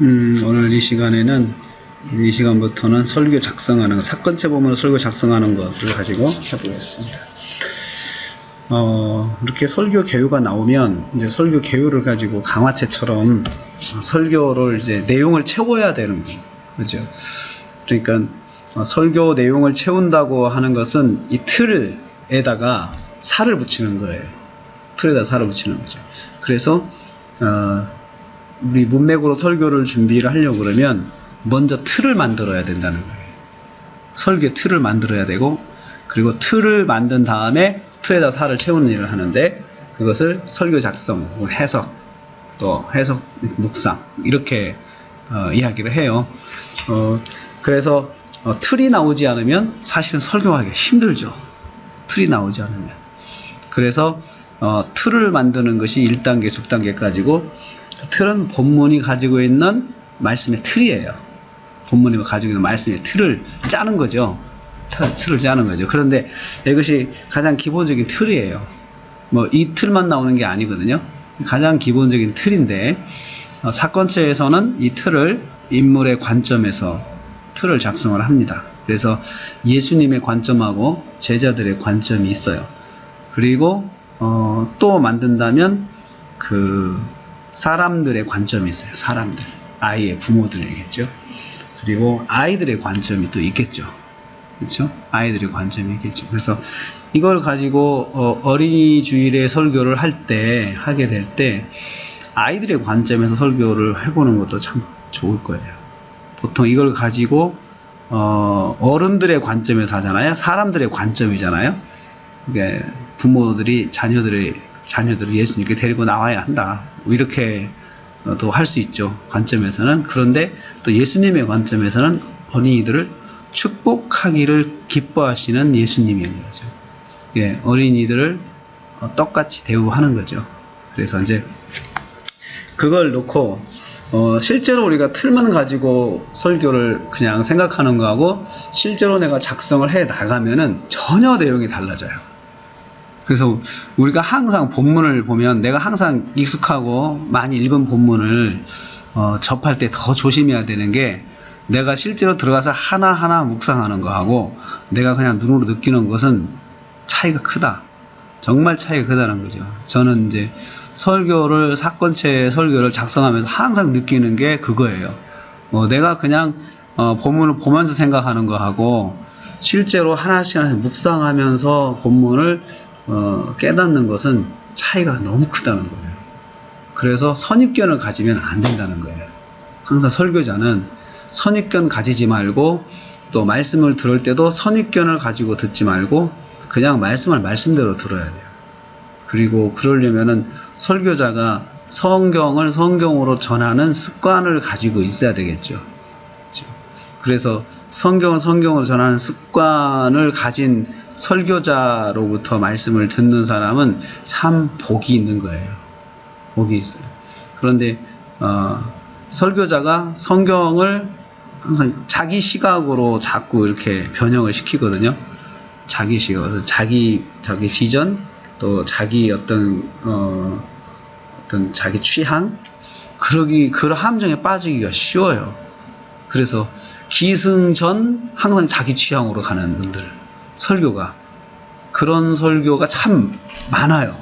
오늘 이 시간부터는 설교 작성하는 것, 사건체 보면 설교 작성하는 것을 가지고 해보겠습니다. 이렇게 설교 개요가 나오면 이제 설교 개요를 가지고 강화체처럼 설교를 이제 내용을 채워야 되는 거죠. 그러니까 설교 내용을 채운다고 하는 것은 이 틀에다가 살을 붙이는 거예요. 틀에다 살을 붙이는 거죠. 그래서 우리 문맥으로 설교를 준비를 하려고 그러면 먼저 틀을 만들어야 된다는 거예요. 설교 틀을 만들어야 되고, 그리고 틀을 만든 다음에 틀에다 살을 채우는 일을 하는데, 그것을 설교 작성, 해석, 또 해석 묵상 이렇게 이야기를 해요. 그래서 틀이 나오지 않으면 사실은 설교하기가 힘들죠. 틀이 나오지 않으면. 그래서 틀을 만드는 것이 1단계, 2단계까지고, 틀은 본문이 가지고 있는 말씀의 틀이에요. 본문이 가지고 있는 말씀의 틀을 짜는 거죠. 틀을 짜는 거죠. 그런데 이것이 가장 기본적인 틀이에요. 이 틀만 나오는 게 아니거든요. 가장 기본적인 틀인데, 사건체에서는 이 틀을 인물의 관점에서 틀을 작성을 합니다. 그래서 예수님의 관점하고 제자들의 관점이 있어요. 그리고 또 만든다면 사람들의 관점이 있어요. 사람들, 아이의 부모들이겠죠. 그리고 아이들의 관점이 또 있겠죠. 그렇죠? 아이들의 관점이 있겠죠. 그래서 이걸 가지고 어린이 주일에 설교를 하게 될 때 아이들의 관점에서 설교를 해보는 것도 참 좋을 거예요. 보통 이걸 가지고 어른들의 관점에서 하잖아요. 사람들의 관점이잖아요. 그러니까 부모들이 자녀들을 예수님께 데리고 나와야 한다, 이렇게 또 할 수 있죠. 관점에서는. 그런데 또 예수님의 관점에서는 어린이들을 축복하기를 기뻐하시는 예수님인 거죠. 예, 어린이들을 똑같이 대우하는 거죠. 그래서 이제 그걸 놓고 실제로 우리가 틀만 가지고 설교를 그냥 생각하는 거하고 실제로 내가 작성을 해 나가면은 전혀 내용이 달라져요. 그래서 우리가 항상 본문을 보면, 내가 항상 익숙하고 많이 읽은 본문을 접할 때 더 조심해야 되는 게, 내가 실제로 들어가서 하나하나 묵상하는 거하고 내가 그냥 눈으로 느끼는 것은 차이가 크다. 정말 차이가 크다는 거죠. 저는 이제 사건체 설교를 작성하면서 항상 느끼는 게 그거예요. 내가 그냥 본문을 보면서 생각하는 거하고 실제로 하나씩 묵상하면서 본문을 깨닫는 것은 차이가 너무 크다는 거예요. 그래서 선입견을 가지면 안 된다는 거예요. 항상 설교자는 선입견 가지지 말고, 또 말씀을 들을 때도 선입견을 가지고 듣지 말고 그냥 말씀을 말씀대로 들어야 돼요. 그리고 그러려면은 설교자가 성경을 성경으로 전하는 습관을 가지고 있어야 되겠죠. 그래서 성경을 성경으로 전하는 습관을 가진 설교자로부터 말씀을 듣는 사람은 참 복이 있는 거예요. 복이 있어요. 그런데 설교자가 성경을 항상 자기 시각으로 자꾸 이렇게 변형을 시키거든요. 자기 시각, 자기 비전, 또 자기 어떤 자기 취향, 그런 함정에 빠지기가 쉬워요. 그래서 기승전 항상 자기 취향으로 가는 분들, 설교가, 그런 설교가 참 많아요.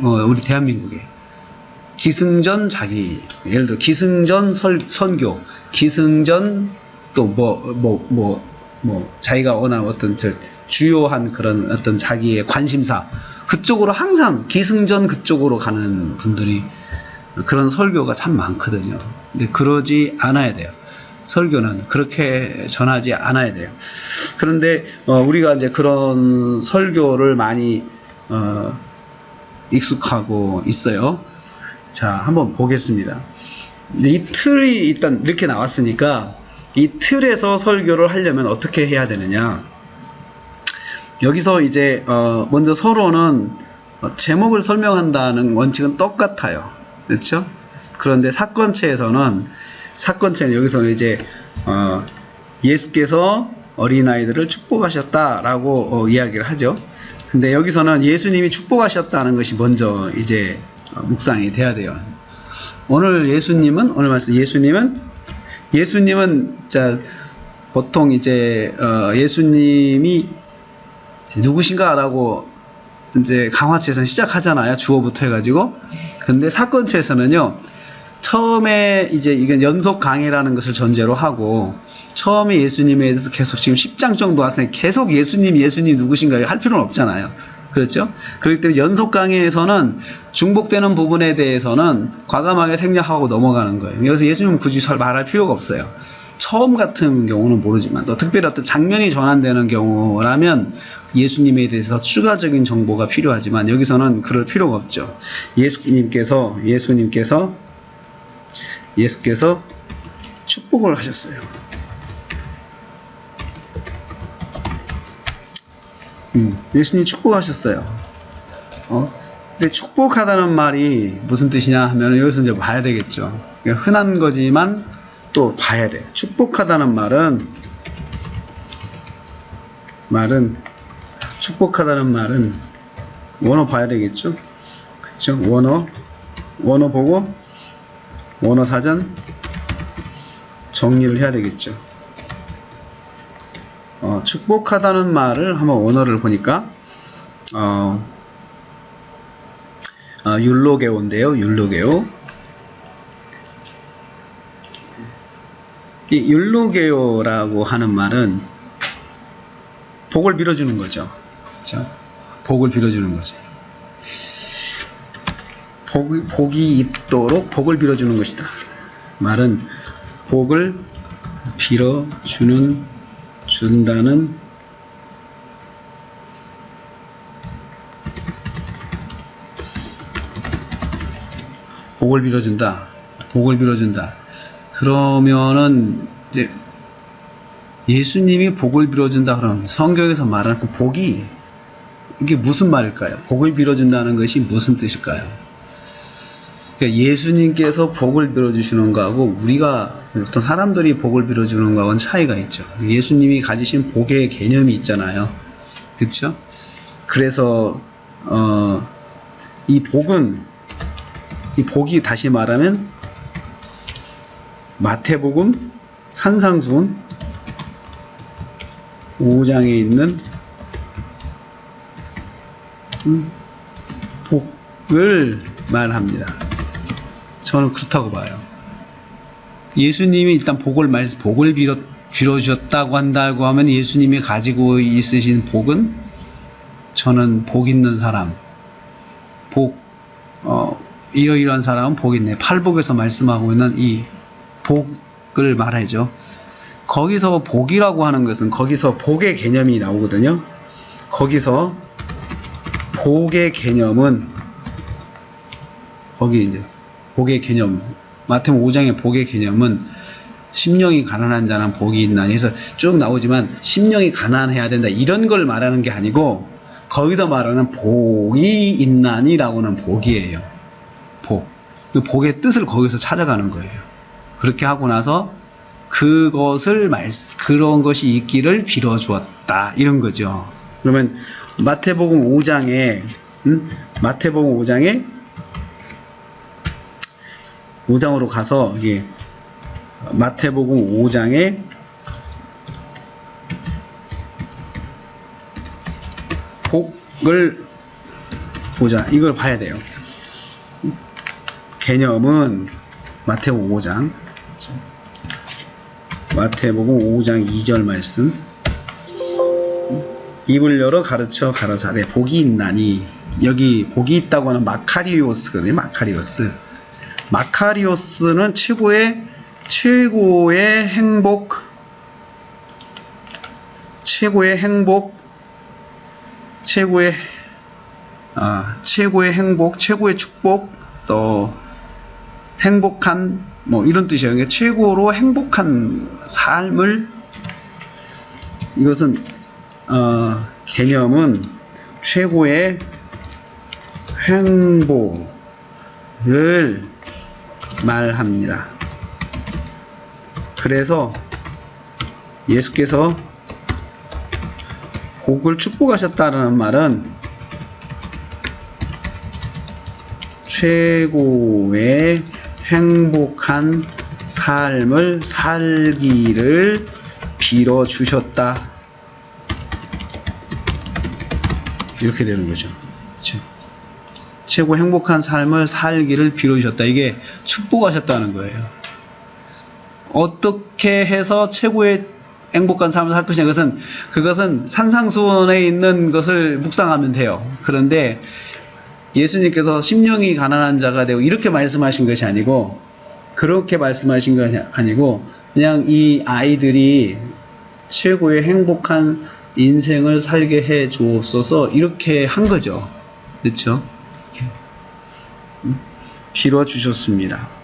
우리 대한민국에. 기승전 예를 들어 기승전 선교, 기승전 또 자기가 원하는 어떤 주요한 그런 어떤 자기의 관심사, 그쪽으로 항상 기승전 그쪽으로 가는 분들이, 그런 설교가 참 많거든요. 근데 그러지 않아야 돼요. 설교는 그렇게 전하지 않아야 돼요. 그런데 우리가 이제 그런 설교를 많이 익숙하고 있어요. 자, 한번 보겠습니다. 이 틀이 일단 이렇게 나왔으니까 이 틀에서 설교를 하려면 어떻게 해야 되느냐. 여기서 이제 먼저 서로는 제목을 설명한다는 원칙은 똑같아요. 그렇죠? 그런데 사건체는 여기서는 이제 예수께서 어린아이들을 축복하셨다라고 이야기를 하죠. 근데 여기서는 예수님이 축복하셨다는 것이 먼저 이제 묵상이 돼야 돼요. 오늘 예수님은 자 보통 이제 예수님이 누구신가라고 이제 강화체에서는 시작하잖아요. 주어부터 해가지고. 근데 사건체에서는요. 처음에 이제 이건 연속 강의라는 것을 전제로 하고 처음에 예수님에 대해서 계속 지금 10장 정도 왔으니 계속 예수님 누구신가 할 필요는 없잖아요. 그렇죠? 그렇기 때문에 연속 강의에서는 중복되는 부분에 대해서는 과감하게 생략하고 넘어가는 거예요. 여기서 예수님 굳이 말할 필요가 없어요. 처음 같은 경우는 모르지만 또 특별히 어떤 장면이 전환되는 경우라면 예수님에 대해서 추가적인 정보가 필요하지만 여기서는 그럴 필요가 없죠. 예수께서 축복을 하셨어요. 예수님 축복하셨어요. 근데 축복하다는 말이 무슨 뜻이냐 하면 여기서 이제 봐야 되겠죠. 흔한 거지만 또 봐야 돼. 축복하다는 말은 원어 봐야 되겠죠. 그쵸? 원어 보고 원어 사전 정리를 해야 되겠죠. 축복하다는 말을 한번 원어를 보니까 율로게오인데요. 율로게오. 이 율로게오라고 하는 말은 복을 빌어주는 거죠. 그렇죠? 복을 빌어주는 거죠. 복이 있도록 복을 빌어주는 것이다. 말은 복을 준다는 복을 빌어준다. 그러면은 이제 예수님이 복을 빌어준다 그러면 성경에서 말하는 그 복이 이게 무슨 말일까요? 복을 빌어준다는 것이 무슨 뜻일까요? 그러니까 예수님께서 복을 빌어주시는 거하고 우리가 어떤 사람들이 복을 빌어주는 거하고는 차이가 있죠. 예수님이 가지신 복의 개념이 있잖아요. 그렇죠? 그래서 이 복이 다시 말하면 마태복음 산상수훈 5장에 있는 복을 말합니다. 저는 그렇다고 봐요. 예수님이 일단 복을 빌어주셨다고 한다고 하면 예수님이 가지고 있으신 복은 저는 복 있는 사람, 이러이러한 사람은 복 있네. 팔복에서 말씀하고 있는 이 복을 말하죠. 거기서 복이라고 하는 것은 거기서 복의 개념이 나오거든요. 거기서 복의 개념은 거기 이제 복의 개념 마태복음 5장의 복의 개념은 심령이 가난한 자는 복이 있나니 해서 쭉 나오지만 심령이 가난해야 된다 이런 걸 말하는 게 아니고 거기서 말하는 복이 있나니라고는 복이에요. 복의 뜻을 거기서 찾아가는 거예요. 그렇게 하고 나서 그런 것이 있기를 빌어주었다 이런 거죠. 그러면 마태복음 5장에 5장으로 가서 이게 마태복음 5장에 복을 보자. 이걸 봐야 돼요. 개념은 마태복음 5장 2절 말씀. 입을 열어 가르쳐 가라사대 복이 있나니 여기 복이 있다고 하는 마카리오스거든요. 마카리오스는 최고의 행복, 최고의 축복, 또 행복한 뭐 이런 뜻이에요. 그러니까 최고로 행복한 삶을 이것은 개념은 최고의 행복을 말합니다. 그래서 예수께서 복을 축복하셨다는 말은 최고의 행복한 삶을 살기를 빌어주셨다. 이렇게 되는 거죠. 그렇죠? 최고 행복한 삶을 살기를 빌어주셨다. 이게 축복하셨다는 거예요. 어떻게 해서 최고의 행복한 삶을 살 것이냐. 그것은 산상수훈에 있는 것을 묵상하면 돼요. 그런데 예수님께서 심령이 가난한 자가 되고 이렇게 말씀하신 것이 아니고, 그렇게 말씀하신 것이 아니고, 그냥 이 아이들이 최고의 행복한 인생을 살게 해 주옵소서 이렇게 한 거죠. 그렇죠? 빌어 주셨습니다.